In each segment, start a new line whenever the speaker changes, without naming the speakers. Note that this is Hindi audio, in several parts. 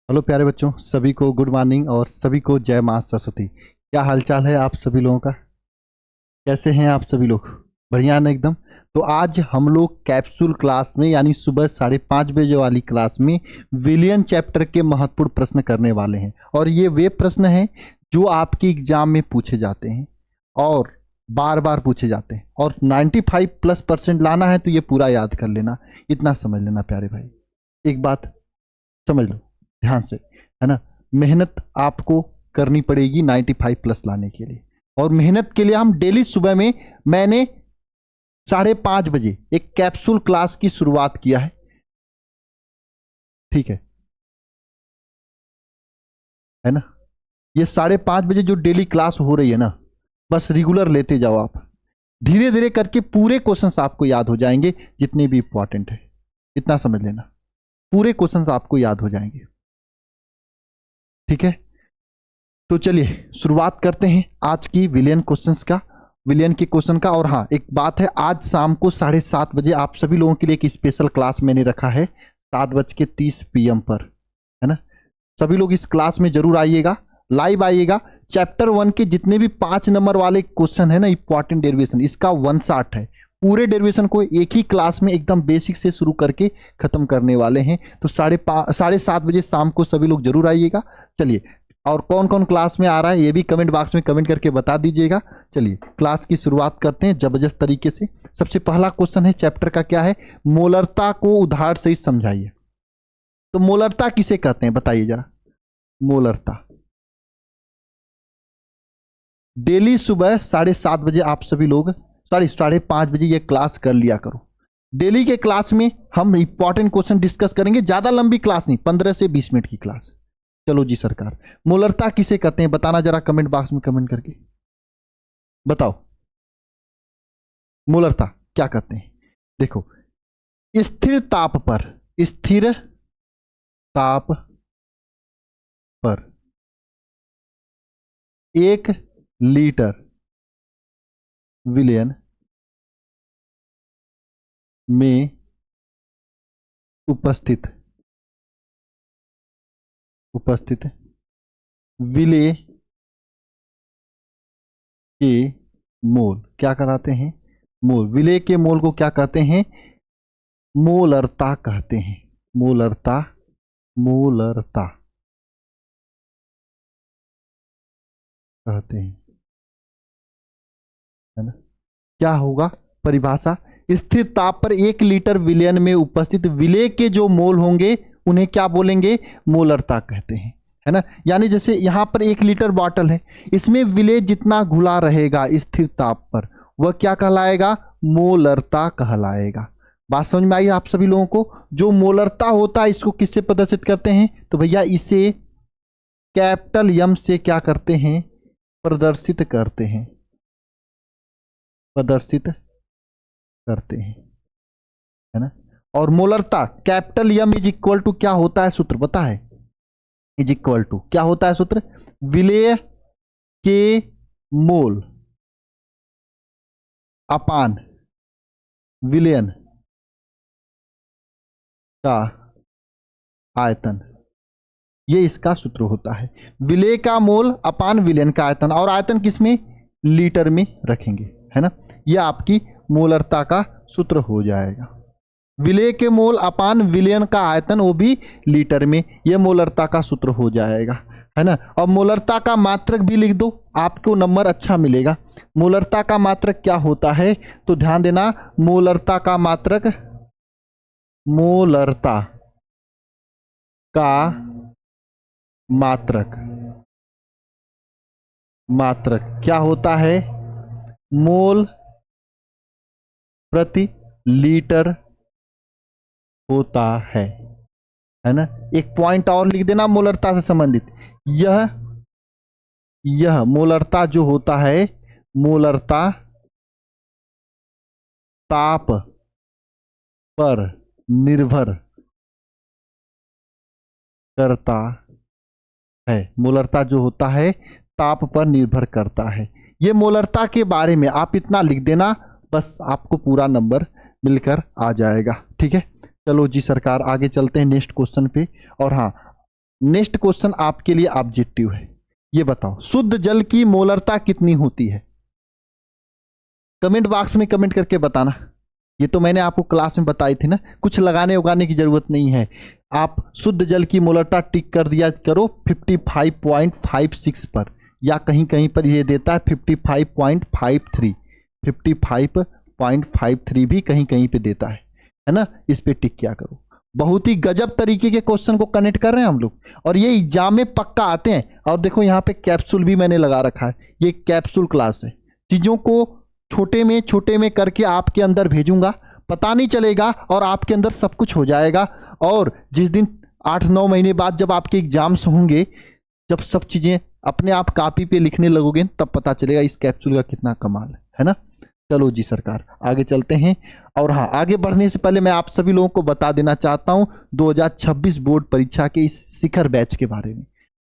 हेलो प्यारे बच्चों, सभी को गुड मॉर्निंग और सभी को जय माँ सरस्वती। क्या हालचाल है आप सभी लोगों का? कैसे हैं आप सभी लोग? बढ़िया है ना एकदम। तो आज हम लोग कैप्सूल क्लास में यानी सुबह 5:30 बजे वाली क्लास में विलियन चैप्टर के महत्वपूर्ण प्रश्न करने वाले हैं। और ये वे प्रश्न हैं जो आपके एग्जाम में पूछे जाते हैं और बार बार पूछे जाते हैं। और 95+ लाना है तो ये पूरा याद कर लेना, इतना समझ लेना प्यारे भाई। एक बात समझ लो ध्यान से, है ना। मेहनत आपको करनी पड़ेगी 95+ लाने के लिए। और मेहनत के लिए हम डेली सुबह में मैंने 5:30 बजे एक कैप्सूल क्लास की शुरुआत किया है, ठीक है ना। ये 5:30 बजे जो डेली क्लास हो रही है ना, बस रेगुलर लेते जाओ आप। धीरे धीरे करके पूरे क्वेश्चंस आपको याद हो जाएंगे जितने भी इंपॉर्टेंट है, इतना समझ लेना। पूरे क्वेश्चंस आपको याद हो जाएंगे, ठीक है। तो चलिए शुरुआत करते हैं आज की विलियन के क्वेश्चन का। और हाँ, एक बात है, आज शाम को 7:30 बजे आप सभी लोगों के लिए एक स्पेशल क्लास मैंने रखा है 7:30 PM पर, है ना। सभी लोग इस क्लास में जरूर आइएगा, लाइव आइएगा। चैप्टर 1 के जितने भी 5 नंबर वाले क्वेश्चन है ना, इंपॉर्टेंट डेरिवेशन, इसका 1 शॉट है। पूरे डेरिवेशन को एक ही क्लास में एकदम बेसिक से शुरू करके खत्म करने वाले हैं। तो 7:30 बजे शाम को सभी लोग जरूर आइएगा। चलिए, और कौन कौन क्लास में आ रहा है ये भी कमेंट बॉक्स में कमेंट करके बता दीजिएगा। चलिए क्लास की शुरुआत करते हैं जबरदस्त तरीके से। सबसे पहला क्वेश्चन है चैप्टर का, क्या है? मोलरता को उदाहरण से ही समझाइए। तो मोलरता किसे कहते हैं बताइए जरा। मोलरता डेली सुबह 7:30 बजे आप सभी लोग 5:30 बजे ये क्लास कर लिया करो। डेली के क्लास में हम इंपॉर्टेंट क्वेश्चन डिस्कस करेंगे, ज्यादा लंबी क्लास नहीं, 15 से 20 मिनट की क्लास। चलो जी सरकार, मोलरता किसे कहते हैं बताना जरा कमेंट बॉक्स में कमेंट करके बताओ। मोलरता क्या कहते हैं? देखो, स्थिर ताप पर 1 लीटर विलयन में उपस्थित विलेय के मोल क्या कहलाते हैं? मोल। विलेय के मोल को क्या कहते हैं? मोलरता कहते हैं। मोलरता कहते हैं, है ना। क्या होगा परिभाषा? स्थिर ताप पर 1 लीटर विलयन में उपस्थित विलेय के जो मोल होंगे उन्हें क्या बोलेंगे? मोलरता कहते हैं, है ना। यानी जैसे यहां पर 1 लीटर बॉटल है, इसमें विलेय जितना घुला रहेगा स्थिर ताप पर वह क्या कहलाएगा? मोलरता कहलाएगा। बात समझ में आई आप सभी लोगों को? जो मोलरता होता है इसको किससे प्रदर्शित करते हैं? तो भैया इसे कैपिटल एम से क्या करते हैं? प्रदर्शित करते हैं, है ना। और मोलरता capital M is equal to क्या होता है सूत्र पता है? इज इक्वल टू क्या होता है सूत्र? विलेय के मोल अपान विलयन का आयतन, ये इसका सूत्र होता है। विलेय का मोल अपान विलयन का आयतन, और आयतन किसमें? लीटर में रखेंगे, है ना। यह आपकी मोलरता का सूत्र हो जाएगा। विलेय के मोल अपान विलयन का आयतन, वो भी लीटर में, यह मोलरता का सूत्र हो जाएगा, है ना। और मोलरता का मात्रक भी लिख दो, आपको नंबर अच्छा मिलेगा। मोलरता का मात्रक क्या होता है? तो ध्यान देना, मोलरता का मात्रक क्या होता है? मोल प्रति लीटर होता है ना। एक पॉइंट और लिख देना मोलरता से संबंधित, यह मोलरता जो होता है, मोलरता ताप पर निर्भर करता है। मोलरता जो होता है ताप पर निर्भर करता है। ये मोलरता के बारे में आप इतना लिख देना, बस आपको पूरा नंबर मिलकर आ जाएगा, ठीक है। चलो जी सरकार, आगे चलते हैं नेक्स्ट क्वेश्चन पे। और हाँ, नेक्स्ट क्वेश्चन आपके लिए ऑब्जेक्टिव है, ये बताओ शुद्ध जल की मोलरता कितनी होती है? कमेंट बॉक्स में कमेंट करके बताना। ये तो मैंने आपको क्लास में बताई थी ना, कुछ लगाने उगाने की जरूरत नहीं है। आप शुद्ध जल की मोलरता टिक कर दिया करो 55.56 पर, या कहीं कहीं पर ये देता है 55.53, 55.53 भी कहीं कहीं पे देता है ना। इस पे टिक किया करो। बहुत ही गजब तरीके के क्वेश्चन को कनेक्ट कर रहे हैं हम लोग, और ये एग्जाम में पक्का आते हैं। और देखो यहाँ पे कैप्सूल भी मैंने लगा रखा है, ये कैप्सूल क्लास है। चीज़ों को छोटे में करके आपके अंदर भेजूंगा, पता नहीं चलेगा और आपके अंदर सब कुछ हो जाएगा। और जिस दिन 8-9 महीने बाद जब आपके एग्जाम्स होंगे, जब सब चीज़ें अपने आप कॉपी पे लिखने लगोगे, तब पता चलेगा इस कैप्सूल का कितना कमाल है ना। चलो जी सरकार, आगे चलते हैं। और हाँ, आगे बढ़ने से पहले मैं आप सभी लोगों को बता देना चाहता हूँ 2026 बोर्ड परीक्षा के इस शिखर बैच के बारे में।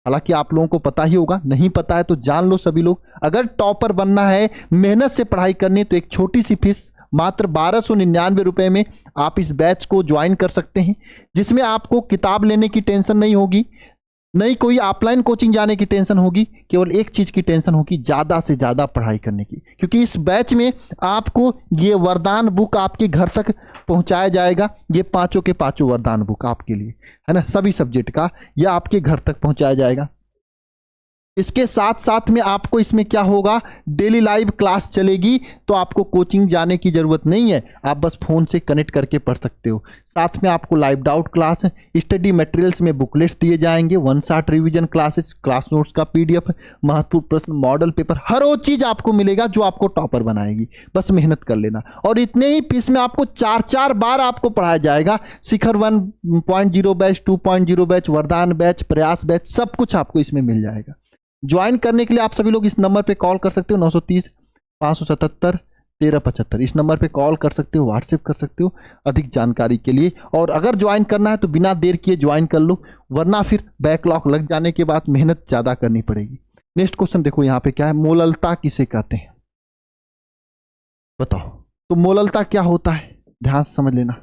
हालांकि आप लोगों को पता ही होगा, नहीं पता है तो जान लो सभी लोग। अगर टॉपर बनना है, मेहनत से पढ़ाई करनी है, तो एक छोटी सी फीस मात्र 1299 रुपए में आप इस बैच को ज्वाइन कर सकते हैं, जिसमें आपको किताब लेने की टेंशन नहीं होगी, नहीं कोई ऑफलाइन कोचिंग जाने की टेंशन होगी। केवल एक चीज़ की टेंशन होगी, ज़्यादा से ज़्यादा पढ़ाई करने की, क्योंकि इस बैच में आपको ये वरदान बुक आपके घर तक पहुंचाया जाएगा। ये पांचों के पांचों वरदान बुक आपके लिए है ना, सभी सब्जेक्ट का यह आपके घर तक पहुंचाया जाएगा। इसके साथ साथ में आपको इसमें क्या होगा, डेली लाइव क्लास चलेगी, तो आपको कोचिंग जाने की जरूरत नहीं है, आप बस फोन से कनेक्ट करके पढ़ सकते हो। साथ में आपको live doubt class, study materials में बुकलेट्स दिए जाएंगे, 1 shot revision classes, class notes का PDF, महत्वपूर्ण प्रश्न, मॉडल पेपर, हर वो चीज आपको मिलेगा जो आपको टॉपर बनाएगी। बस मेहनत कर लेना। और इतने ही फीस में आपको 4 बार आपको पढ़ाया जाएगा। शिखर 1.0 बैच, 2.0 बैच, वरदान बैच, प्रयास बैच, सब कुछ आपको इसमें मिल जाएगा। ज्वाइन करने के लिए आप सभी लोग इस नंबर पे कॉल कर सकते हो, 930 577 1375। इस नंबर पे कॉल कर सकते हो, व्हाट्सएप कर सकते हो अधिक जानकारी के लिए। और अगर ज्वाइन करना है तो बिना देर किए ज्वाइन कर लो, वरना फिर बैकलॉग लग जाने के बाद मेहनत ज़्यादा करनी पड़ेगी। नेक्स्ट क्वेश्चन देखो यहाँ पे क्या है, मोललता किसे कहते हैं बताओ। तो मोललता क्या होता है, ध्यान से समझ लेना।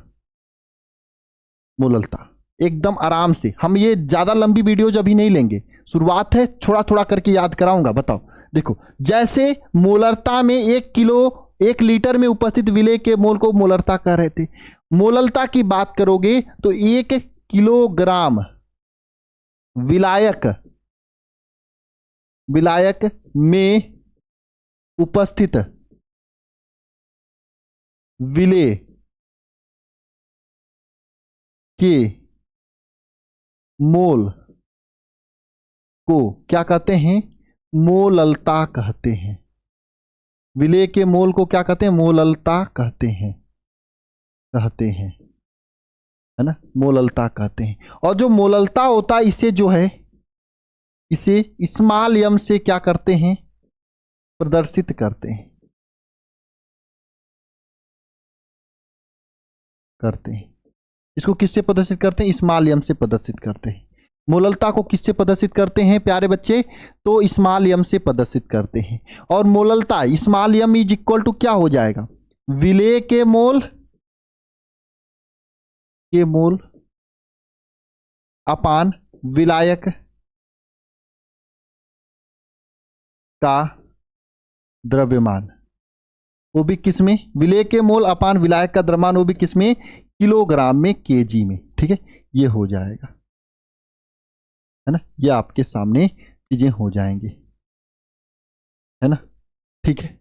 मोललता एकदम आराम से, हम ये ज़्यादा लंबी वीडियो अभी नहीं लेंगे, शुरुआत है, थोड़ा थोड़ा करके याद कराऊंगा। बताओ देखो, जैसे मोलरता में 1 लीटर में उपस्थित विलेय के मोल को मोलरता कह रहे थे। मोललता की बात करोगे तो 1 किलोग्राम विलायक में उपस्थित विलेय के मोल को क्या कहते हैं, मोललता कहते हैं। विलेय के मोल को क्या कहते हैं, मोललता कहते हैं है ना, मोललता कहते हैं। और जो मोललता होता है, इसे जो है, इसे स्मॉल m से क्या करते हैं, प्रदर्शित करते हैं इसको किससे प्रदर्शित करते हैं, स्मॉल m से प्रदर्शित करते हैं। मोललता को किससे प्रदर्शित करते हैं प्यारे बच्चे, तो स्मॉल m से प्रदर्शित करते हैं। और मोललता small m is equal to क्या हो जाएगा, विलेय के मोल अपान विलायक का द्रव्यमान, वो भी किसमें, विलेय के मोल अपान विलायक का द्रव्यमान, वो भी किसमें, किलोग्राम में, kg में। ठीक है, ये हो जाएगा है ना, ये आपके सामने चीजें हो जाएंगी है ना। ठीक है,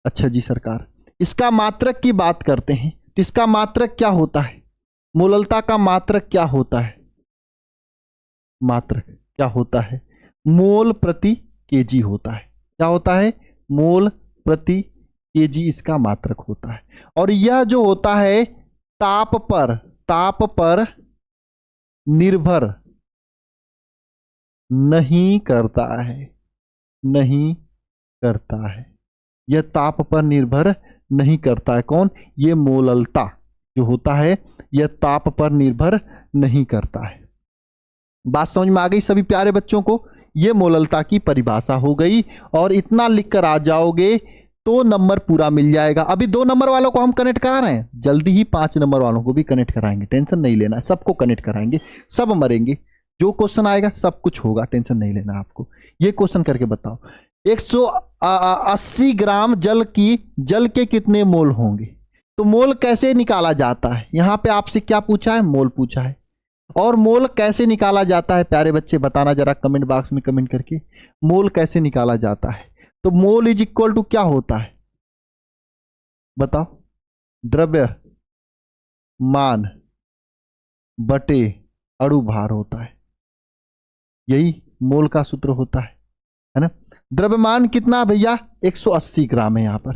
अच्छा जी सरकार, इसका मात्रक की बात करते हैं। तो इसका मात्रक क्या होता है, मोललता का मात्रक क्या होता है, मात्रक क्या होता है, मोल प्रति kg होता है। क्या होता है, मोल प्रति kg इसका मात्रक होता है। और यह जो होता है ताप पर निर्भर नहीं करता है, यह ताप पर निर्भर नहीं करता है। कौन, ये मोललता जो होता है, यह ताप पर निर्भर नहीं करता है। बात समझ में आ गई सभी प्यारे बच्चों को, ये मोललता की परिभाषा हो गई। और इतना लिख कर आ जाओगे तो नंबर पूरा मिल जाएगा। अभी 2 नंबर वालों को हम कनेक्ट करा रहे हैं, जल्दी ही 5 नंबर वालों को भी कनेक्ट कराएंगे, टेंशन नहीं लेना, सबको कनेक्ट कराएंगे, सब मरेंगे। जो क्वेश्चन आएगा सब कुछ होगा, टेंशन नहीं लेना आपको। ये क्वेश्चन करके बताओ 180 ग्राम जल के कितने मोल होंगे। तो मोल कैसे निकाला जाता है, यहां पे आपसे क्या पूछा है, मोल पूछा है। और मोल कैसे निकाला जाता है प्यारे बच्चे, बताना जरा कमेंट बॉक्स में कमेंट करके, मोल कैसे निकाला जाता है। तो मोल इज इक्वल टू क्या होता है बताओ, द्रव्यमान बटे अणु भार होता है, यही मोल का सूत्र होता है ना। द्रव्यमान कितना भैया 180 ग्राम है यहां पर,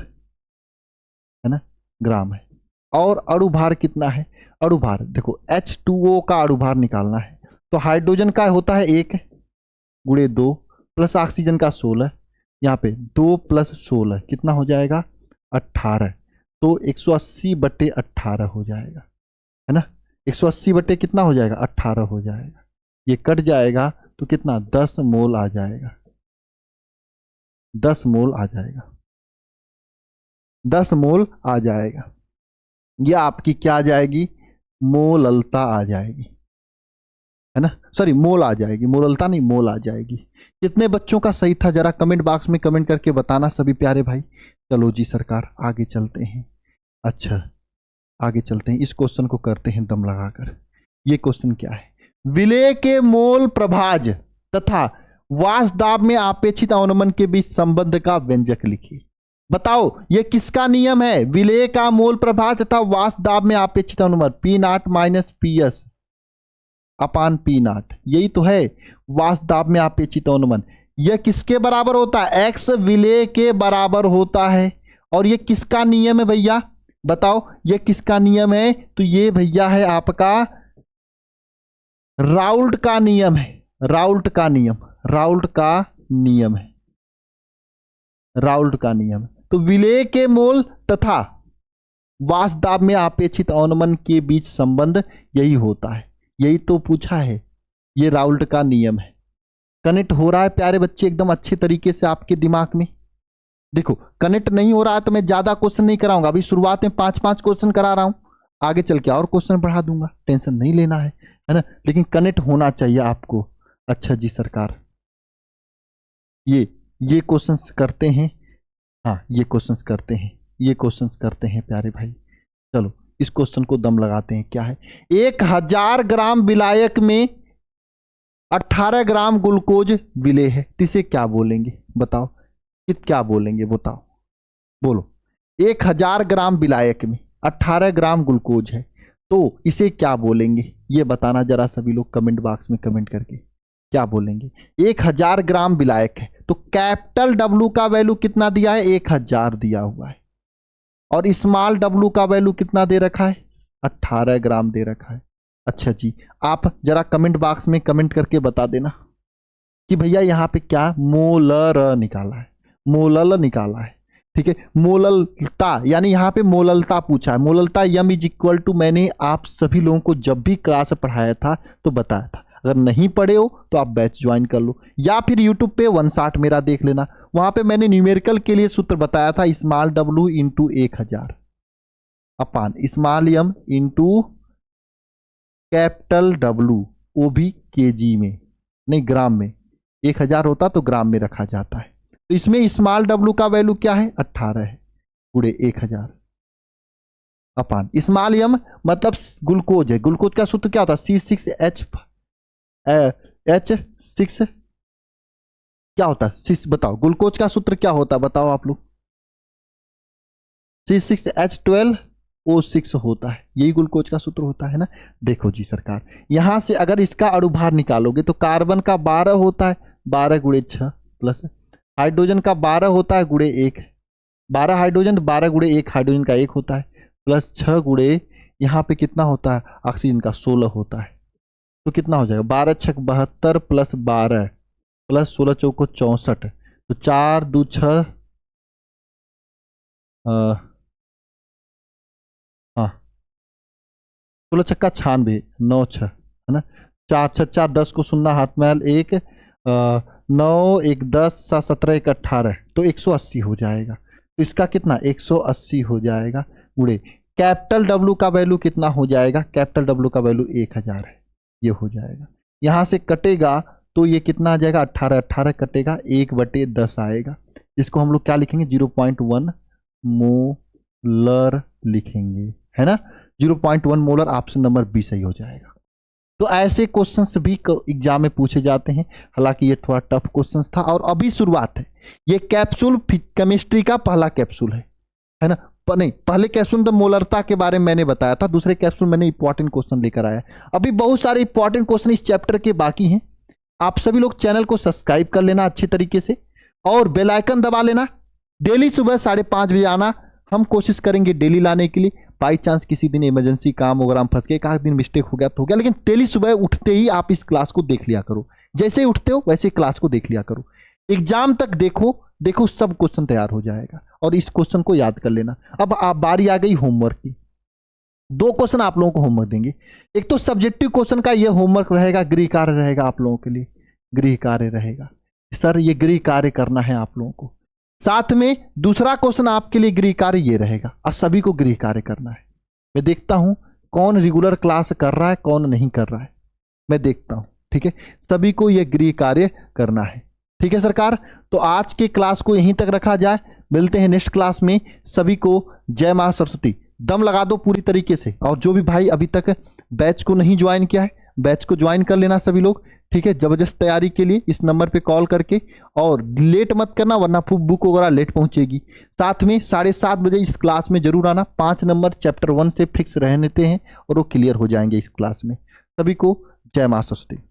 है ना, ग्राम है। और अणु भार कितना है, अणु भार देखो H2O का अणु भार निकालना है, तो हाइड्रोजन का होता है 1 गुणे 2 प्लस ऑक्सीजन का 16, यहाँ पे 2 प्लस 16 कितना हो जाएगा 18, तो 180 बटे 18 हो जाएगा, है ना। 180 बटे कितना हो जाएगा 18 हो जाएगा, ये कट जाएगा तो कितना 10 मोल आ जाएगा, 10 मोल आ जाएगा, 10 मोल आ जाएगा। ये आपकी क्या आ जाएगी, मोललता आ जाएगी, है ना, सॉरी मोल आ जाएगी, मोललता नहीं मोल आ जाएगी। कितने बच्चों का सही था जरा कमेंट बॉक्स में कमेंट करके बताना सभी प्यारे भाई। चलो जी सरकार आगे चलते हैं। अच्छा आगे चलते हैं, इस क्वेश्चन को करते हैं दम लगाकर। ये क्वेश्चन क्या है, विलेय के मोल प्रभाज तथा वाष्प दाब में अपेक्षित अवनमन के बीच संबंध का व्यंजक लिखिए। बताओ ये किसका नियम है, विलेय का मोल प्रभाज तथा वाष्प दाब में अपेक्षित अवनमन P0 माइनस PS अपान P0, यही तो है वाष्प दाब में अपेक्षित अवनमन। यह किसके बराबर होता है, X विलेय के बराबर होता है। और ये किसका नियम है भैया बताओ, ये किसका नियम है, तो ये भैया है आपका राउल्ट का नियम है, राउल्ट का नियम, राउल्ट का नियम है, राउल्ट का नियम। तो विलेय के मोल तथा वाष्प दाब में अपेक्षित अवनमन के बीच संबंध यही होता है, यही तो पूछा है, ये राउल्ट का नियम है। कनेक्ट हो रहा है प्यारे बच्चे एकदम अच्छे तरीके से आपके दिमाग में। देखो कनेक्ट नहीं हो रहा है तो मैं ज्यादा क्वेश्चन नहीं कराऊंगा, अभी शुरुआत में 5-5 क्वेश्चन करा रहा हूं, आगे चल के और क्वेश्चन बढ़ा दूंगा, टेंशन नहीं लेना है ना, लेकिन कनेक्ट होना चाहिए आपको। अच्छा जी सरकार ये क्वेश्चंस करते हैं, हाँ ये क्वेश्चंस करते हैं, ये क्वेश्चंस करते हैं प्यारे भाई। चलो इस क्वेश्चन को दम लगाते हैं। क्या है, 1000 ग्राम विलायक में 18 ग्राम ग्लूकोज विलेय है, तो इसे क्या बोलेंगे बताओ, क्या बोलेंगे बताओ, बोलो। 1000 ग्राम विलायक में 18 ग्राम ग्लूकोज है, तो इसे क्या बोलेंगे, ये बताना जरा सभी लोग कमेंट बॉक्स में कमेंट करके, क्या बोलेंगे। 1000 ग्राम विलायक है, तो कैपिटल W का वैल्यू कितना दिया है 1000 दिया हुआ है, और स्मॉल W का वैल्यू कितना दे रखा है 18 ग्राम दे रखा है। अच्छा जी आप जरा कमेंट बॉक्स में कमेंट करके बता देना कि भैया यहाँ पे क्या मोलर निकाला है, मोलल निकाला है, ठीक है। मोललता यानी यहाँ पे मोललता पूछा है, मोललता यम इज इक्वल टू, मैंने आप सभी लोगों को जब भी क्लास पढ़ाया था तो बताया था, अगर नहीं पढ़े हो तो आप बैच ज्वाइन कर लो, या फिर यूट्यूब पे 160 मेरा देख लेना, वहां पे मैंने न्यूमेरिकल के लिए सूत्र बताया था, small W into 1000 upon small M into capital W, वो भी केजी में नहीं ग्राम में, 1000 होता तो ग्राम में रखा जाता है। तो इसमें स्मॉल W का वैल्यू क्या है 18 है पूरे 1000 अपान स्मॉल एम मतलब ग्लूकोज है, ग्लूकोज का सूत्र क्या होता है C6H6 क्या होता है, बताओ ग्लूकोज का सूत्र क्या होता है बताओ आप लोग, C6H12O6 होता है, यही ग्लूकोज का सूत्र होता है ना। देखो जी सरकार यहां से अगर इसका अणुभार निकालोगे तो कार्बन का 12 होता है, 12 गुणे 6 प्लस हाइड्रोजन का 12 होता है गुणे 1, 12 हाइड्रोजन, 12 गुणे 1 हाइड्रोजन का 1 होता है, प्लस 6 गुणे यहाँ पे कितना होता है ऑक्सीजन का 16 होता है, तो कितना हो जाएगा 12 6 72 प्लस 12 प्लस 16 चौको 64, तो 4 2 6 हाँ 16 छक्का 96 9 6 है ना, 4 6 4 10 को सुनना हाथ में 1 9 1 10 7 17 1 18, तो 180 हो जाएगा। तो इसका कितना 180 हो जाएगा गुणे कैपिटल W का वैल्यू कितना हो जाएगा, कैपिटल W का वैल्यू 1000 है, ये हो जाएगा। यहाँ से कटेगा तो ये कितना आ जाएगा, 18, 18 कटेगा 1/10 आएगा। इसको हम लोग क्या लिखेंगे, 0.1 मोलर लिखेंगे, है ना। 0.1 मोलर, ऑप्शन नंबर बी सही हो जाएगा। तो ऐसे क्वेश्चंस भी एग्जाम में पूछे जाते हैं। हालांकि ये थोड़ा टफ क्वेश्चंस था और अभी शुरुआत है। ये कैप्सूल केमिस्ट्री का पहला कैप्सूल है ना। नहीं, पहले कैप्सूल तो मोलरता के बारे में मैंने बताया था, दूसरे कैप्सूल मैंने इंपॉर्टेंट क्वेश्चन लेकर आया। अभी बहुत सारे इंपॉर्टेंट क्वेश्चन इस चैप्टर के बाकी हैं। आप सभी लोग चैनल को सब्सक्राइब कर लेना अच्छे तरीके से और बेल आइकन दबा लेना। डेली सुबह 5:30 बजे आना, हम कोशिश करेंगे डेली लाने के लिए। बाई चांस किसी दिन इमरजेंसी काम वगैरह में फंस गए, एक दिन मिस्टेक हो गया तो हो गया, लेकिन डेली सुबह उठते ही आप इस क्लास को देख लिया करो। जैसे ही उठते हो वैसे क्लास को देख लिया करो। एग्जाम तक देखो सब क्वेश्चन तैयार हो जाएगा और इस क्वेश्चन को याद कर लेना। अब आप बारी आ गई होमवर्क की। 2 क्वेश्चन आप लोगों को होमवर्क देंगे। एक तो सब्जेक्टिव क्वेश्चन का ये होमवर्क रहेगा, गृह कार्य रहेगा आप लोगों के लिए, गृह कार्य रहेगा। सर ये गृह कार्य करना है आप लोगों को। साथ में दूसरा क्वेश्चन आपके लिए गृह कार्य ये रहेगा और सभी को गृह कार्य करना है। मैं देखता हूं कौन रेगुलर क्लास कर रहा है कौन नहीं कर रहा है, मैं देखता हूं। ठीक है, सभी को यह गृह कार्य करना है। ठीक है सरकार, तो आज के क्लास को यहीं तक रखा जाए। मिलते हैं नेक्स्ट क्लास में। सभी को जय मां सरस्वती। दम लगा दो पूरी तरीके से। और जो भी भाई अभी तक बैच को नहीं ज्वाइन किया है, बैच को ज्वाइन कर लेना सभी लोग। ठीक है, जबरदस्त तैयारी के लिए इस नंबर पे कॉल करके, और लेट मत करना वरना बुक वगैरह लेट पहुंचेगी। साथ में 7:30 बजे इस क्लास में जरूर आना। 5 नंबर चैप्टर 1 से फिक्स रहते हैं और वो क्लियर हो जाएंगे इस क्लास में। सभी को जय मां सरस्वती।